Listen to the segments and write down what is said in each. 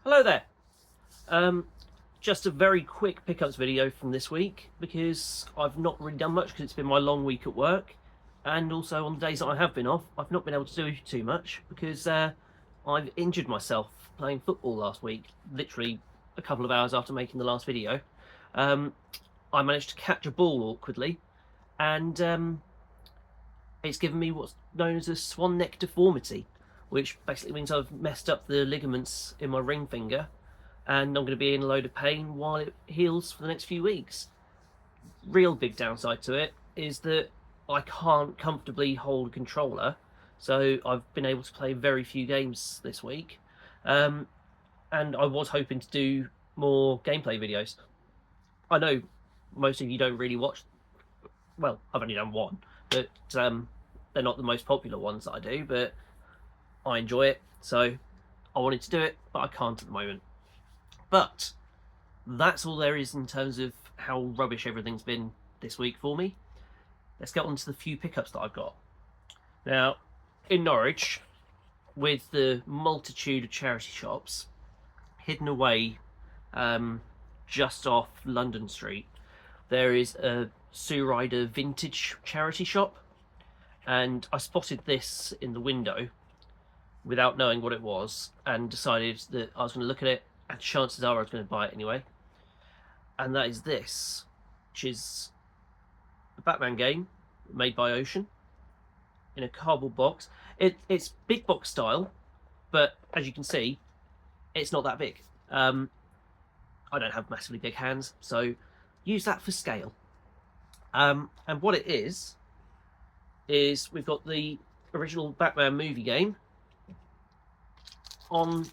Hello there. Um, just a very quick pickups video from this week because I've not really done much because it's been my long week at work, and also on the days that I have been off, I've not been able to do too much because I've injured myself playing football last week. Literally a couple of hours after making the last video, um, I managed to catch a ball awkwardly, and it's given me what's known as a swan neck deformity, which basically means I've messed up the ligaments in my ring finger, and I'm going to be in a load of pain while it heals for the next few weeks. Real big downside to it is that I can't comfortably hold a controller, so I've been able to play very few games this week, and I was hoping to do more gameplay videos. I know most of you don't really watch. Well, I've only done one, but they're not the most popular ones that I do, but I enjoy it, so I wanted to do it, but I can't at the moment. But that's all there is in terms of how rubbish everything's been this week for me. Let's get on to the few pickups that I've got. Now, in Norwich, with the multitude of charity shops hidden away just off London Street, there is a Sue Ryder vintage charity shop, and I spotted this in the window without knowing what it was and decided that I was going to look at it, and chances are I was going to buy it anyway. And that is this, which is a Batman game made by Ocean in a cardboard box. It's big box style, but as you can see, it's not that big. I don't have massively big hands, so use that for scale. And what it is we've got the original Batman movie game on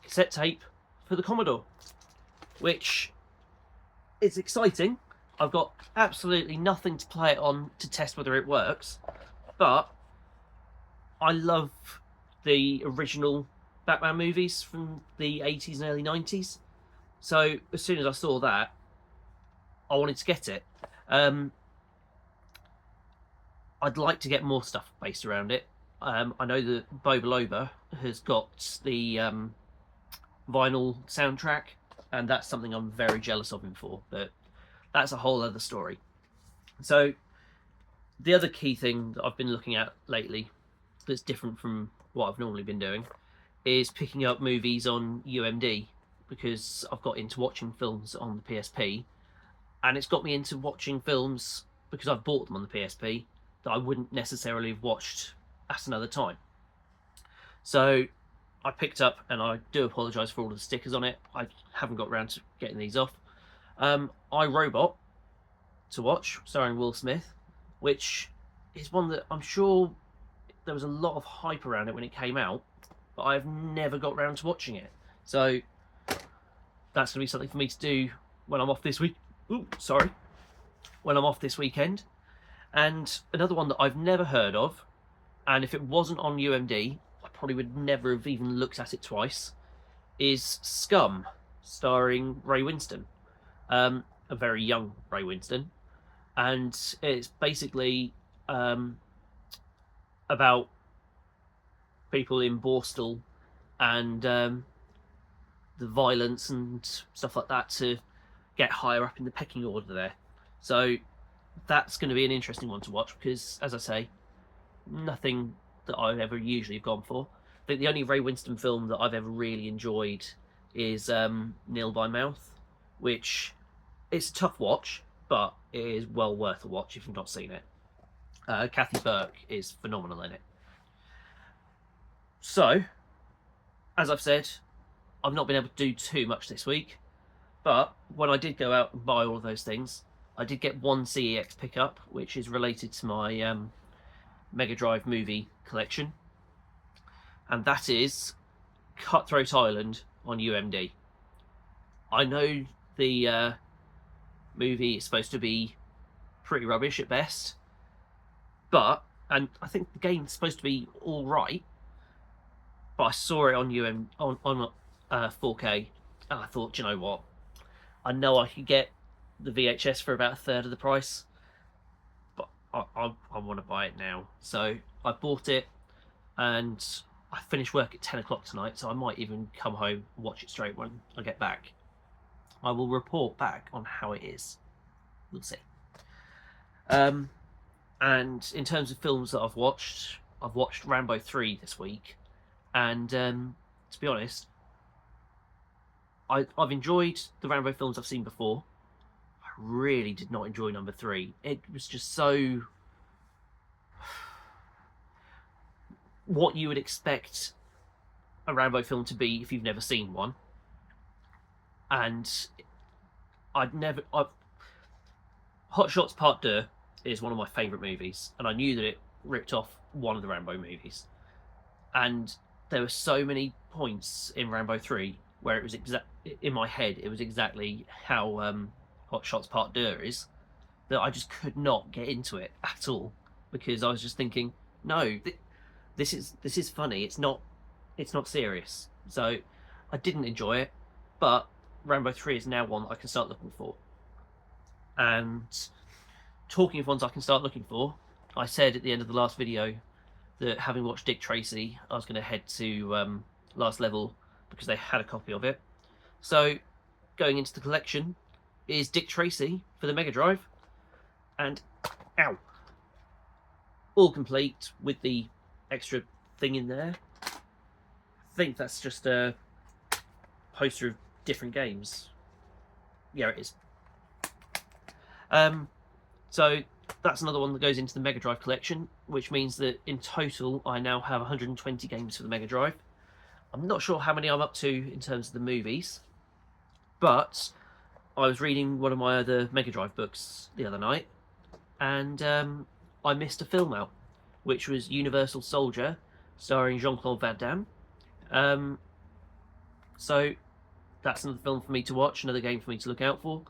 cassette tape for the Commodore, which is exciting. I've got absolutely nothing to play it on to test whether it works, but I love the original Batman movies from the 80s and early 90s, so as soon as I saw that, I wanted to get it. I'd like to get more stuff based around it. I know that Bobaloba has got the vinyl soundtrack, and that's something I'm very jealous of him for, but that's a whole other story. So the other key thing that I've been looking at lately that's different from what I've normally been doing is picking up movies on UMD, because I've got into watching films on the PSP, and it's got me into watching films because I've bought them on the PSP that I wouldn't necessarily have watched at another time. So I picked up, and I do apologise for all of the stickers on it, I haven't got around to getting these off, iRobot to watch, starring Will Smith, which is one that I'm sure there was a lot of hype around it when it came out, but I've never got around to watching it. So that's going to be something for me to do when I'm off this week. When I'm off this weekend. And another one that I've never heard of, and if it wasn't on UMD, I probably would never have even looked at it twice, is Scum, starring Ray Winstone, a very young Ray Winstone, and it's basically about people in Borstal and the violence and stuff like that to get higher up in the pecking order there. So that's going to be an interesting one to watch because, as I say, nothing that I've ever usually have gone for. I think the only Ray Winstone film that I've ever really enjoyed is Nil by Mouth, which it's a tough watch, but it is well worth a watch if you've not seen it. Kathy Burke is phenomenal in it. So, as I've said, I've not been able to do too much this week, but when I did go out and buy all of those things, I did get one CEX pickup, which is related to my Mega Drive movie collection, and that is Cutthroat Island on UMD. I know the movie is supposed to be pretty rubbish at best, and I think the game's supposed to be all right, but I saw it on on 4K, and I thought, you know what? I know I could get the VHS for about a third of the price, but I want to buy it now. So I bought it, and I finish work at 10 o'clock tonight, so I might even come home and watch it straight when I get back. I will report back on how it is. We'll see. And in terms of films that I've watched Rambo 3 this week, and to be honest, I've enjoyed the Rambo films I've seen before. I really did not enjoy number 3. It was just so what you would expect a Rambo film to be if you've never seen one. And Hot Shots Part 2 is one of my favourite movies, and I knew that it ripped off one of the Rambo movies. And there were so many points in Rambo 3 where it was in my head, it was exactly how Hot Shots Part 2 is, that I just could not get into it at all, because I was just thinking, no, this is funny. It's not serious. So I didn't enjoy it, but Rambo 3 is now one that I can start looking for. And talking of ones I can start looking for, I said at the end of the last video that having watched Dick Tracy, I was going to head to Last Level because they had a copy of it. So going into the collection is Dick Tracy for the Mega Drive, and ow, all complete with the extra thing in there. I think that's just a poster of different games. Yeah, it is. So that's another one that goes into the Mega Drive collection, which means that in total I now have 120 games for the Mega Drive. I'm not sure how many I'm up to in terms of the movies, but I was reading one of my other Mega Drive books the other night, and I missed a film out, which was Universal Soldier, starring Jean-Claude Van Damme. So that's another film for me to watch, another game for me to look out for.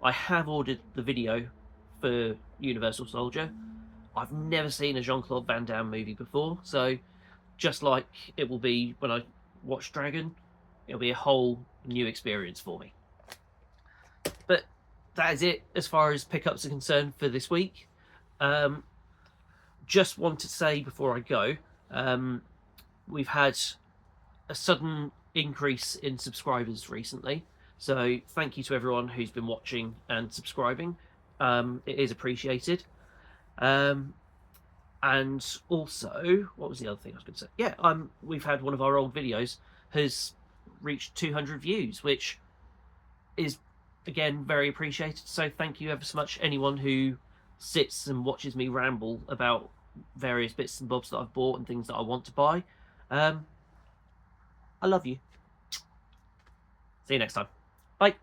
I have ordered the video for Universal Soldier. I've never seen a Jean-Claude Van Damme movie before, so just like it will be when I watch Dragon, it'll be a whole new experience for me. But that is it as far as pickups are concerned for this week. Just want to say before I go, we've had a sudden increase in subscribers recently, so thank you to everyone who's been watching and subscribing. It is appreciated. And also, what was the other thing I was going to say? Yeah, we've had one of our old videos has reached 200 views, which is again very appreciated. So thank you ever so much, anyone who sits and watches me ramble about various bits and bobs that I've bought and things that I want to buy. I love you. See you next time. Bye.